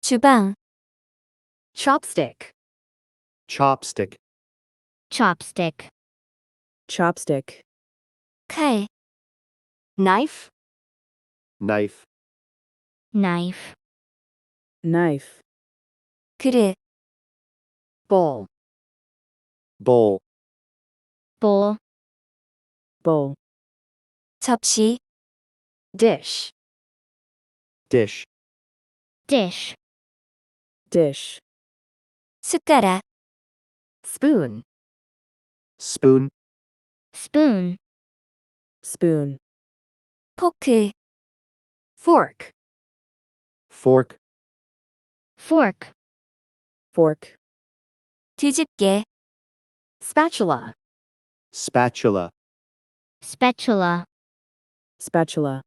주방, chopstick, chopstick, chopstick, chopstick, 칼, knife, knife, knife, knife, 그릇, bowl, bowl, bowl, bowl, 접시, dish, dish, dish, dish, 숟가락, spoon, spoon, spoon, spoon, 포크, fork, fork, fork, fork, 뒤집개, spatula, spatula, spatula, spatula,